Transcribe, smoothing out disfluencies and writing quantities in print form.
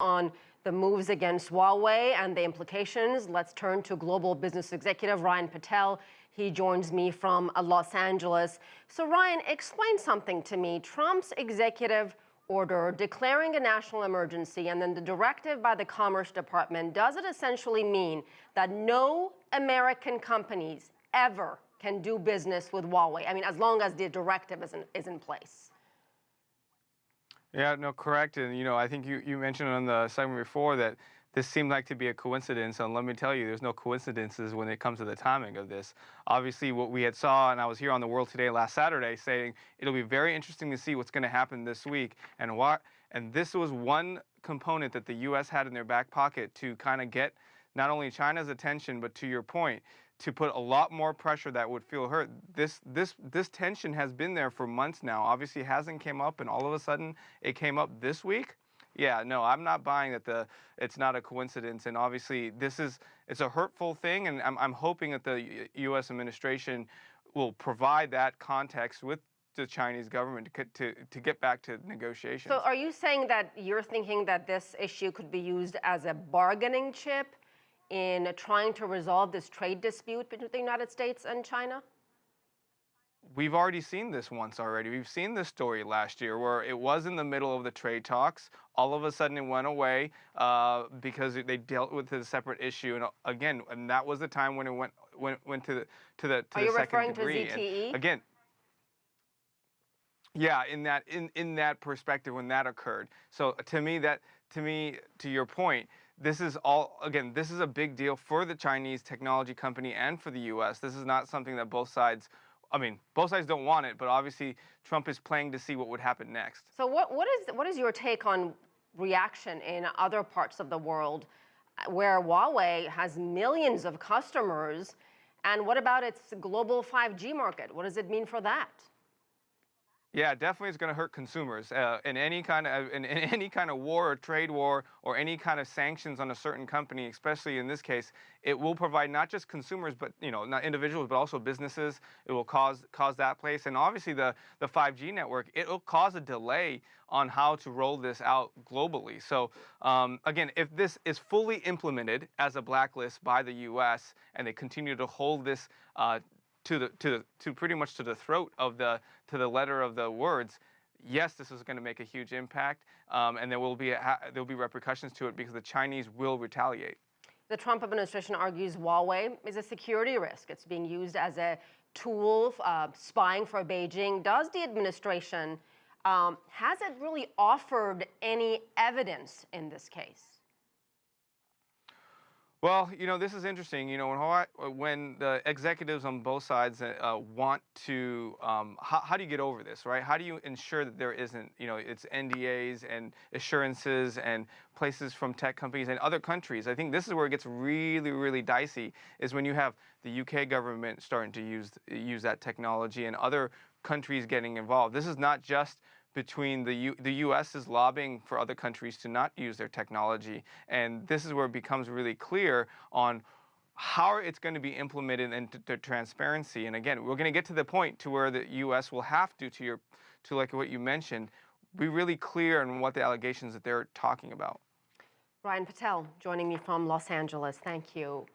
On the moves against Huawei and the implications, let's turn to global business executive Ryan Patel. He joins me from Los Angeles. So Ryan, explain something to me. Trump's executive order declaring a national emergency and then the directive by the Commerce Department, does it essentially mean that no American companies ever can do business with Huawei? I mean, as long as the directive is in place. Yeah, no, correct. And, I think you mentioned on the segment before that this seemed like to be a coincidence. And let me tell you, there's no coincidences when it comes to the timing of this. Obviously, what we had saw, and I was here on The World Today last Saturday saying it'll be very interesting to see what's going to happen this week. And this was one component that the U.S. had in their back pocket to kind of get not only China's attention, but to your point, to put a lot more pressure that would feel hurt. This tension has been there for months now. Obviously, it hasn't came up, and all of a sudden, it came up this week. Yeah, no, I'm not buying that it's not a coincidence. And obviously, it's a hurtful thing, and I'm hoping that the U.S. administration will provide that context with the Chinese government to get back to negotiations. So, are you saying that you're thinking that this issue could be used as a bargaining chip in trying to resolve this trade dispute between the United States and China? We've already seen this once already. We've seen this story last year where it was in the middle of the trade talks. All of a sudden it went away because they dealt with a separate issue. And again, and that was the time when it went to the second degree. Are you referring to ZTE? And again, yeah, in that perspective when that occurred. So to your point, this is a big deal for the Chinese technology company and for the U.S. This is not something that both sides don't want it, but obviously Trump is playing to see what would happen next. So what is your take on reaction in other parts of the world where Huawei has millions of customers, and what about its global 5G market? What does it mean for that? Yeah, definitely it's going to hurt consumers in any kind of war or trade war or any kind of sanctions on a certain company, especially in this case. It will provide not just consumers, but not individuals, but also businesses. It will cause that place, and obviously the 5G network. It will cause a delay on how to roll this out globally. So again, if this is fully implemented as a blacklist by the U.S. and they continue to hold this to pretty much to the throat of to the letter of the words, yes, this is going to make a huge impact, and there will be repercussions to it because the Chinese will retaliate. The Trump administration argues Huawei is a security risk. It's being used as a tool spying for Beijing. Does the administration has it really offered any evidence in this case? Well, this is interesting. When the executives on both sides want to, how do you get over this, right? How do you ensure that there isn't, it's NDAs and assurances and places from tech companies and other countries? I think this is where it gets really, really dicey, is when you have the UK government starting to use that technology and other countries getting involved. This is not just between the U.S. is lobbying for other countries to not use their technology. And this is where it becomes really clear on how it's going to be implemented and the transparency. And again, we're going to get to the point to where the U.S. will have to like what you mentioned, be really clear on what the allegations that they're talking about. Ryan Patel joining me from Los Angeles. Thank you.